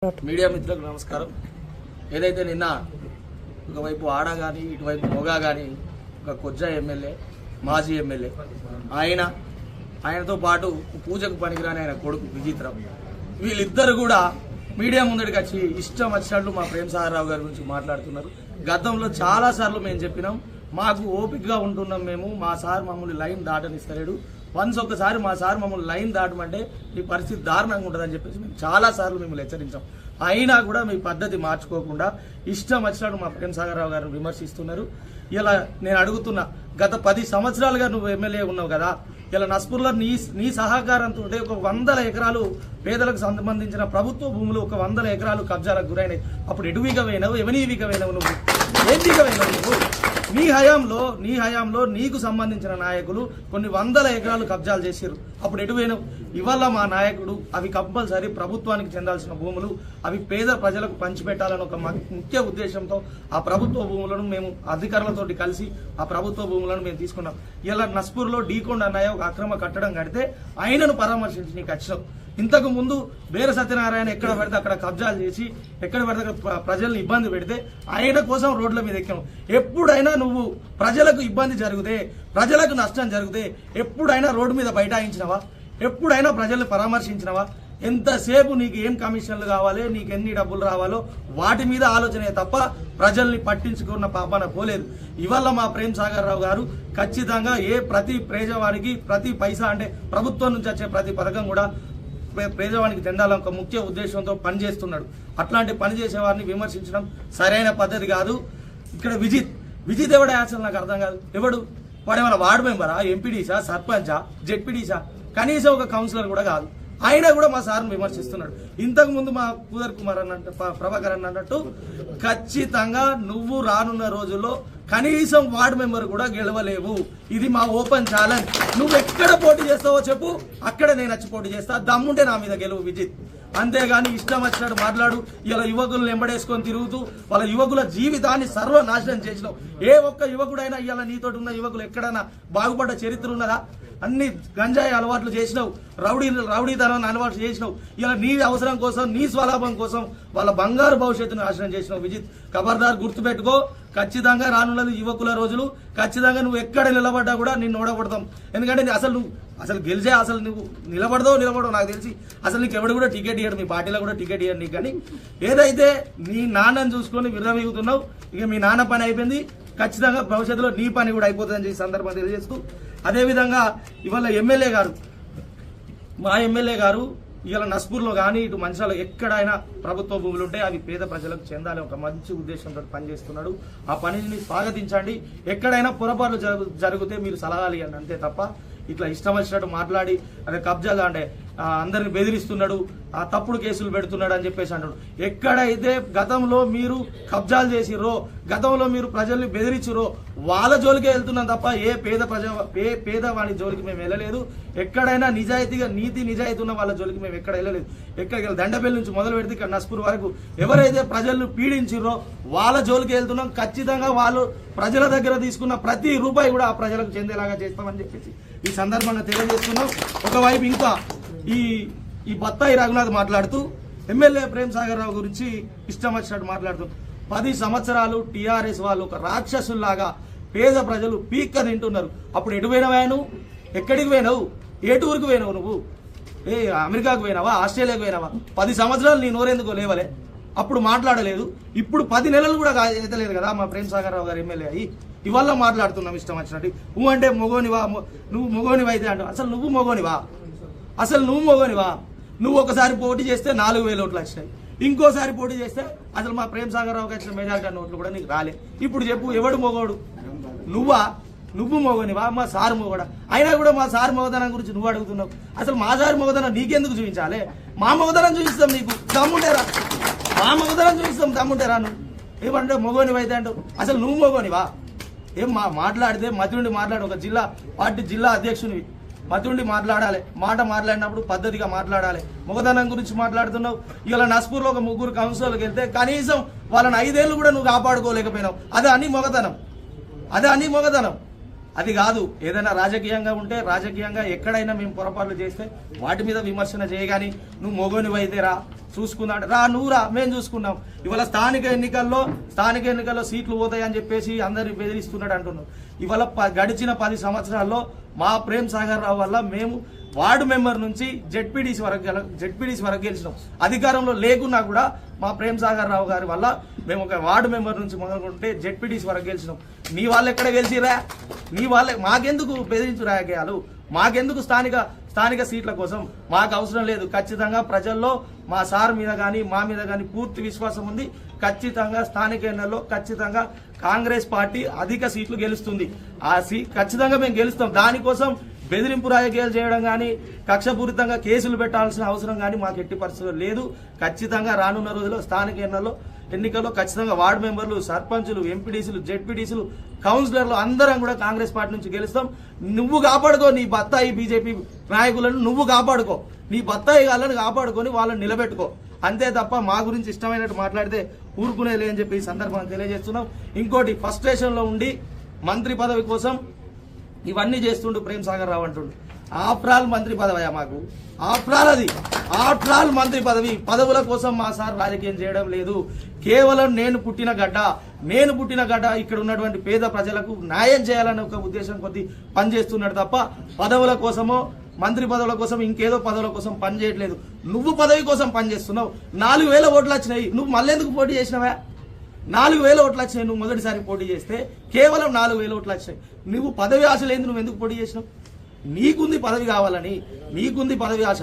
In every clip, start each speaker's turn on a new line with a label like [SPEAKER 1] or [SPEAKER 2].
[SPEAKER 1] Media మిత్రులకు నమస్కారం. ఏదైతే నిన్న ఒకవైపు ఆడ కానీ ఇటువైపు మొగా కానీ ఒక కొజ్జా ఎమ్మెల్యే మాజీ ఎమ్మెల్యే ఆయనతో పాటు పూజకు పనికిరాని ఆయన కొడుకు విజిత్రం వీళ్ళిద్దరు కూడా మీడియా ముందడికి వచ్చి ఇష్టం వచ్చినట్లు మా ప్రేమ్ సాగర్ రావు గారి గురించి మాట్లాడుతున్నారు. గతంలో చాలా సార్లు మేము చెప్పినాం, మాకు ఓపికగా ఉంటున్నాం, మేము మా సార్ మమ్మల్ని లైన్ దాటనిస్తలేడు, వన్స్ ఒక్కసారి మా సార్ మమ్మల్ని లైన్ దాటమంటే మీ పరిస్థితి దారుణంగా ఉంటుందని చెప్పేసి మేము చాలా సార్లు మిమ్మల్ని హెచ్చరించాం. అయినా కూడా మీ పద్ధతి మార్చుకోకుండా ఇష్టం వచ్చినట్టు మా ప్రేమ్ సాగర్ రావు గారిని విమర్శిస్తున్నారు. ఇలా నేను అడుగుతున్నా, గత 10 సంవత్సరాలుగా నువ్వు ఎమ్మెల్యే ఉన్నావు కదా, ఇలా నస్పూర్లో నీ సహకారంతో ఒక 100 ఎకరాలు పేదలకు సంబంధించిన ప్రభుత్వ భూములు, ఒక 100 ఎకరాలు కబ్జాలకు గురైనాయి. అప్పుడు ఎటువీగా పోయినావు, ఎవనీవిగా పోయినావు, నువ్వు ఏంటిగా పోయినావు? నువ్వు నీ హయాంలో నీకు సంబంధించిన నాయకులు కొన్ని 100 ఎకరాలు కబ్జాలు చేశారు. అప్పుడు ఎటువైనావు? ఇవాళ మా నాయకుడు అవి కంపల్సరీ ప్రభుత్వానికి చెందాల్సిన భూములు, అవి పేద ప్రజలకు పంచిపెట్టాలని ఒక ముఖ్య ఉద్దేశంతో ఆ ప్రభుత్వ భూములను మేము అధికారులతోటి కలిసి ఆ ప్రభుత్వ భూములను మేము తీసుకున్నాం. ఇలా నస్పూర్లో డీకొండ అన్నయ్య ఒక అక్రమ కట్టడం కడితే ఆయనను పరామర్శించి నీకు వచ్చినావు. ఇంతకు ముందు బేర సత్యనారాయణ ఎక్కడ పడితే అక్కడ కబ్జాలు చేసి ఎక్కడ పడితే అక్కడ ప్రజల్ని ఇబ్బంది పెడితే ఆయన కోసం రోడ్ల మీద ఎక్కాము. ఎప్పుడైనా నువ్వు ప్రజలకు ఇబ్బంది జరిగితే, ప్రజలకు నష్టం జరిగితే ఎప్పుడైనా రోడ్డు మీద బైఠాయించినవా? ఎప్పుడైనా ప్రజల్ని పరామర్శించినవా? ఎంతసేపు నీకు ఏం కమిషన్లు కావాలి, నీకు ఎన్ని డబ్బులు రావాలో వాటి మీద ఆలోచనే తప్ప ప్రజల్ని పట్టించుకున్న పాపాన పోలేదు. ఇవాళ మా ప్రేమ్ సాగర్ రావు గారు ఖచ్చితంగా ప్రతి పేదవానికి ప్రతి పైసా, అంటే ప్రభుత్వం నుంచి వచ్చే ప్రతి పథకం కూడా పేదవానికి చెందాలని ఒక ముఖ్య ఉద్దేశంతో పనిచేస్తున్నాడు. అట్లాంటి పని చేసేవారిని విమర్శించడం సరైన పద్ధతి కాదు. ఇక్కడ విజిత్ ఎవడ అసలు నాకు అర్థం కాదు. ఎవడు వాడేమైనా వార్డు మెంబరా, ఎంపీడీసా, సర్పంచా, జెడ్పీడీసా, కనీసం ఒక కౌన్సిలర్ కూడా కాదు. ఆయన కూడా మా సార్ని విమర్శిస్తున్నాడు. ఇంతకు ముందు మా కుదర్ కుమార్ ప్రభాకర్ అన్నట్టు ఖచ్చితంగా నువ్వు రానున్న రోజుల్లో కనీసం వార్డు మెంబర్ కూడా గెలవలేవు. ఇది మా ఓపెన్ ఛాలెంజ్. నువ్వు ఎక్కడ పోటీ చేస్తావో చెప్పు, అక్కడ నేను వచ్చి పోటీ చేస్తా. దమ్ముంటే నా మీద గెలువు విజిత్. అంతేగాని ఇష్టం వచ్చినట్టు మాట్లాడు. ఇలా యువకులను ఎంబడేసుకొని తిరుగుతూ వాళ్ళ యువకుల జీవితాన్ని సర్వనాశనం చేసినావు. ఏ ఒక్క యువకుడైనా ఇలా నీతోటి ఉన్న యువకులు ఎక్కడైనా బాగుపడ్డ చరిత్ర ఉన్నదా? అన్ని గంజాయి అలవాట్లు చేసినావు, రౌడీతనాన్ని అలవాటు చేసినావు. ఇలా నీ అవసరం కోసం, నీ స్వలాభం కోసం వాళ్ళ బంగారు భవిష్యత్తును నాశనం చేసినావు. విజిత్, ఖబర్దార్, గుర్తుపెట్టుకో. ఖచ్చితంగా రానున్నది యువకుల రోజులు. ఖచ్చితంగా నువ్వు ఎక్కడ నిలబడ్డా కూడా నిన్ను ఓడగొడతాం. ఎందుకంటే అసలు గెలిచే నువ్వు నిలబడవు నాకు తెలిసి. అసలు నీకు ఎవడు కూడా టికెట్ ఇయ్యడు, మీ పార్టీలో కూడా టికెట్ ఇయ్యడు నీకు. కానీ ఏదైతే నీ నాన్నని చూసుకొని విర్రవీగుతున్నావు, ఇక మీ నాన్న పని అయిపోయింది. ఖచ్చితంగా భవిష్యత్తులో నీ పని కూడా అయిపోతుందని ఈ సందర్భం తెలియజేస్తూ, అదేవిధంగా ఇవాళ మా ఎమ్మెల్యే గారు ఇవాళ నస్పూర్లో కానీ ఇటు మంచిర్యాలలో ఎక్కడైనా ప్రభుత్వ భూములు ఉంటే అవి పేద ప్రజలకు చెందాలి ఒక మంచి ఉద్దేశంతో పనిచేస్తున్నాడు. ఆ పనిని స్వాగతించండి. ఎక్కడైనా పొరపాట్లు జరిగితే మీరు సలహాలు ఇవ్వండి, అంతే తప్ప ఇట్లా ఇష్టం వచ్చినట్టు మాట్లాడి అదే కబ్జాగా అంటే అందరిని బెదిరిస్తున్నాడు, ఆ తప్పుడు కేసులు పెడుతున్నాడు అని చెప్పేసి అంటాడు. ఎక్కడైతే గతంలో మీరు కబ్జాలు చేసిర్రో, గతంలో మీరు ప్రజల్ని బెదిరించిరో వాళ్ళ జోలికే వెళ్తున్నాం తప్ప ఏ పేదవాడి జోలికి మేము వెళ్ళలేదు. ఎక్కడైనా నీతి నిజాయితీ ఉన్న వాళ్ళ జోలికి మేము ఎక్కడ వెళ్ళలేదు. ఎక్కడికి దండపల్లి నుంచి మొదలు పెడితే ఇక్కడ నస్పూర్ వరకు ఎవరైతే ప్రజలను పీడించిర్రో వాళ్ళ జోలికి వెళ్తున్నాం. ఖచ్చితంగా వాళ్ళు ప్రజల దగ్గర తీసుకున్న ప్రతి రూపాయి కూడా ఆ ప్రజలకు చెందేలాగా చేస్తామని చెప్పేసి ఈ సందర్భంగా తెలియజేస్తున్నాం. ఒకవైపు ఇంకా ఈ బత్తాయి రఘునాథ్ మాట్లాడుతూ ఎమ్మెల్యే ప్రేమ్ సాగర్ రావు గురించి ఇష్టం వచ్చినట్టు మాట్లాడుతూ 10 సంవత్సరాలు టీఆర్ఎస్ వాళ్ళు ఒక రాక్షసుల్లాగా పేద ప్రజలు పీక్క తింటున్నారు. అప్పుడు ఎటు పోయినవా నువ్వు? ఎక్కడికి పోయినావు? ఏ టూర్కి పోయినావు నువ్వు? అమెరికాకు పోయినావా, ఆస్ట్రేలియాకు పోయినావా? 10 సంవత్సరాలు నీ నోరెందుకో లేవలే? అప్పుడు మాట్లాడలేదు. ఇప్పుడు 10 నెలలు కూడా ఎత్తలేదు కదా మా ప్రేమ్ సాగర్ రావు గారు ఎమ్మెల్యే అయ్యి. ఇవాళ మాట్లాడుతున్నాం ఇష్టం వచ్చినట్టు. నువ్వు అంటే మొగోనివా, నువ్వు మొగోనివా అయితే అంటావు. అసలు నువ్వు మొగోనివా? నువ్వు ఒకసారి పోటీ చేస్తే 4,000 ఓట్లు వచ్చినాయి. ఇంకోసారి పోటీ చేస్తే అసలు మా ప్రేమ్ సాగర్ రావుకి వచ్చిన మెజారిటీ ఓట్లు కూడా నీకు రాలే. ఇప్పుడు చెప్పు, ఎవడు మొగోడు? నువ్వు మొగోనివా, మా సారు మొగోడా? అయినా కూడా మా సారు మొగదనం గురించి నువ్వు అడుగుతున్నావు. అసలు మా సారు మొగదనం నీకెందుకు చూపించాలి? మా మొగదనం చూపిస్తాం నీకు, దమ్ముంటేరా. మా మొగదనం చూపిస్తాం, దమ్ముంటేరా. నువ్వు ఏమంటే మొగోనివా అయితే అంటావు. అసలు నువ్వు మొగోనివా? ఏం మాట్లాడితే మతుండి మాట్లాడు. ఒక పార్టీ జిల్లా అధ్యక్షునివి, మతుండి మాట్లాడాలి. మాట్లాడినప్పుడు పద్ధతిగా మాట్లాడాలి. మొగదనం గురించి మాట్లాడుతున్నావు. ఇలా నస్పూర్లో ఒక 3 కౌన్సిలర్లకు వెళ్తే కనీసం వాళ్ళని 5 ఏళ్ళు కూడా నువ్వు కాపాడుకోలేకపోయినావు. అదే అని మొగదనం. అది కాదు. ఏదైనా రాజకీయంగా ఉంటే రాజకీయంగా ఎక్కడైనా మేము పొరపాట్లు చేస్తే వాటి మీద విమర్శన చేయగాని నువ్వు మొగోని వైద్యరా చూసుకుందా అంటే రా నువ్వు రా మేము చూసుకున్నాం. ఇవాళ స్థానిక ఎన్నికల్లో సీట్లు పోతాయని చెప్పేసి అందరిని బెదిరిస్తున్నాడు అంటున్నాం. ఇవాళ గడిచిన 10 సంవత్సరాల్లో మా ప్రేమ్ సాగర్ రావు వల్ల మేము వార్డు మెంబర్ నుంచి జెడ్పీటీసీ వరకు గెలిచినాం. అధికారంలో లేకున్నా కూడా మా ప్రేమ్ సాగర్ రావు గారి వల్ల మేము ఒక వార్డు మెంబర్ నుంచి మొదలుకుంటే జెడ్పీటీసీ వరకు గెలిచినాం. నీ వాళ్ళు ఎక్కడ గెలిచిరా? నీ వాళ్ళే మాకెందుకు బెదిరించు రాజకీయాలు? మాకెందుకు స్థానిక సీట్ల కోసం? మాకు అవసరం లేదు. ఖచ్చితంగా ప్రజల్లో మా సార్ మీద కానీ మా మీద కానీ పూర్తి విశ్వాసం ఉంది. ఖచ్చితంగా స్థానిక ఎన్నికల్లో ఖచ్చితంగా కాంగ్రెస్ పార్టీ అధిక సీట్లు గెలుస్తుంది. ఖచ్చితంగా మేము గెలుస్తాం. దానికోసం బెదిరింపు రాజకీయాలు చేయడం కానీ కక్షపూరితంగా కేసులు పెట్టాల్సిన అవసరం కానీ మాకు ఎట్టి పరిస్థితుల్లో లేదు. ఖచ్చితంగా రానున్న రోజుల్లో స్థానిక ఎన్నికల్లో ఖచ్చితంగా వార్డు మెంబర్లు, సర్పంచులు, ఎంపీడీసీలు, జెడ్పీటీసీలు, కౌన్సిలర్లు అందరం కూడా కాంగ్రెస్ పార్టీ నుంచి గెలుస్తాం. నువ్వు కాపాడుకో నీ బత్తాయి బీజేపీ నాయకులను, నువ్వు కాపాడుకో నీ బత్తాయి గాళ్ళని కాపాడుకొని వాళ్ళని నిలబెట్టుకో. అంతే తప్ప మా గురించి ఇష్టమైనట్టు మాట్లాడితే ఊరుకునేలే అని చెప్పి ఈ సందర్భంగా తెలియజేస్తున్నాం. ఇంకోటి, ఫస్ట్రేషన్లో ఉండి మంత్రి పదవి కోసం ఇవన్నీ చేస్తుండు ప్రేమ్ సాగర్ రావు అంటుండు. ఆఫ్టర్ ఆల్ మంత్రి పదవి మాకు ఆఫ్టర్ ఆల్ మంత్రి పదవుల కోసం మా సార్ రాజకీయం చేయడం లేదు. కేవలం నేను పుట్టిన గడ్డ ఇక్కడ ఉన్నటువంటి పేద ప్రజలకు న్యాయం చేయాలనే ఒక ఉద్దేశం కొద్ది పనిచేస్తున్నాడు తప్ప పదవుల కోసమో మంత్రి పదవుల కోసం ఇంకేదో పదవుల కోసం పనిచేయట్లేదు. నువ్వు పదవి కోసం పనిచేస్తున్నావు. 4,000 ఓట్లు వచ్చినాయి. నువ్వు మళ్ళీ ఎందుకు పోటీ చేసినావా? 4,000 ఓట్లు వచ్చినాయి. నువ్వు మొదటిసారి పోటీ చేస్తే కేవలం 4,000 ఓట్లు వచ్చినాయి. నువ్వు పదవి ఆశ లేదు. నువ్వు ఎందుకు పోటీ చేసినావు? నీకుంది పదవి కావాలని, నీకుంది పదవి ఆశ,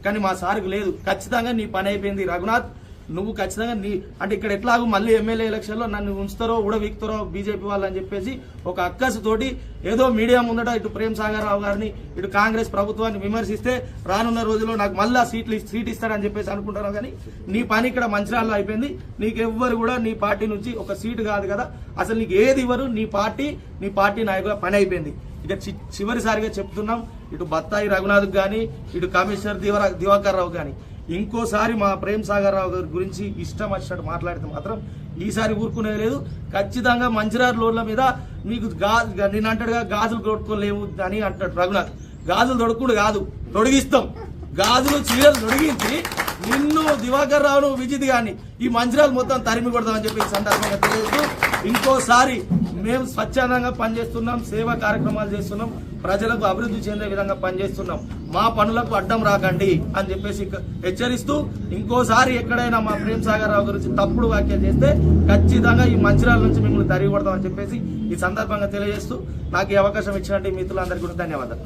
[SPEAKER 1] కానీ మా సార్కు లేదు. ఖచ్చితంగా నీ పని అయిపోయింది రఘునాథ్. నువ్వు ఖచ్చితంగా అంటే ఇక్కడ ఎట్లాగూ మళ్ళీ ఎమ్మెల్యే ఎలక్షన్లో నన్ను ఉంచుతారో ఊడవీక్తారో బీజేపీ వాళ్ళు అని చెప్పేసి ఒక అక్కసుతోటి ఏదో మీడియా ముందట ఇటు ప్రేమ్ సాగర్ రావు గారిని ఇటు కాంగ్రెస్ ప్రభుత్వాన్ని విమర్శిస్తే రానున్న రోజుల్లో నాకు మళ్ళా సీట్ ఇస్తారని చెప్పేసి అనుకుంటారు. కానీ నీ పని ఇక్కడ మంచిర్యాలలో అయిపోయింది. నీకెవ్వరు కూడా నీ పార్టీ నుంచి ఒక సీటు కాదు కదా, అసలు నీకు ఏది ఇవ్వరు. నీ పార్టీ నాయకుల పని అయిపోయింది. ఇక చివరిసారిగా చెప్తున్నాం, ఇటు బత్తాయి రఘునాథ్ కానీ ఇటు కమిషనర్ దివాకర్ రావు కానీ ఇంకోసారి మా ప్రేమ్ సాగర్ రావు గారి గురించి ఇష్టం వచ్చినట్టు మాట్లాడితే మాత్రం ఈసారి ఊరుకునే లేదు. ఖచ్చితంగా మంచిర్యాల రోడ్ల మీద మీకు నేను అంటాడుగా గాజులు తొడుక్కోలేవు అని అంటాడు రఘునాథ్. గాజులు తొడుక్కుడు కాదు, తొడిగిస్తాం. గాజులు చీరలు తొడిగించి నిన్ను దివాకర్ రావును విజిత్ గాని ఈ మంచిర్యాల మొత్తం తరిమి కొడతామని చెప్పి సందర్భంగా తెలియదు. ఇంకోసారి మేము స్వచ్ఛందంగా పనిచేస్తున్నాం, సేవా కార్యక్రమాలు చేస్తున్నాం, ప్రజలకు అభివృద్ధి చెందే విధంగా పనిచేస్తున్నాం. మా పనులకు అడ్డం రాకండి అని చెప్పేసి హెచ్చరిస్తూ ఇంకోసారి ఎక్కడైనా మా ప్రేమ్ సాగర్ రావు గురించి తప్పుడు వ్యాఖ్యలు చేస్తే ఖచ్చితంగా ఈ మంచిర్యాల నుంచి మిమ్మల్ని తరిగి కొడతామని చెప్పేసి ఈ సందర్భంగా తెలియజేస్తూ నాకు ఈ అవకాశం ఇచ్చినట్టు మిత్రులందరికీ కూడా ధన్యవాదాలు.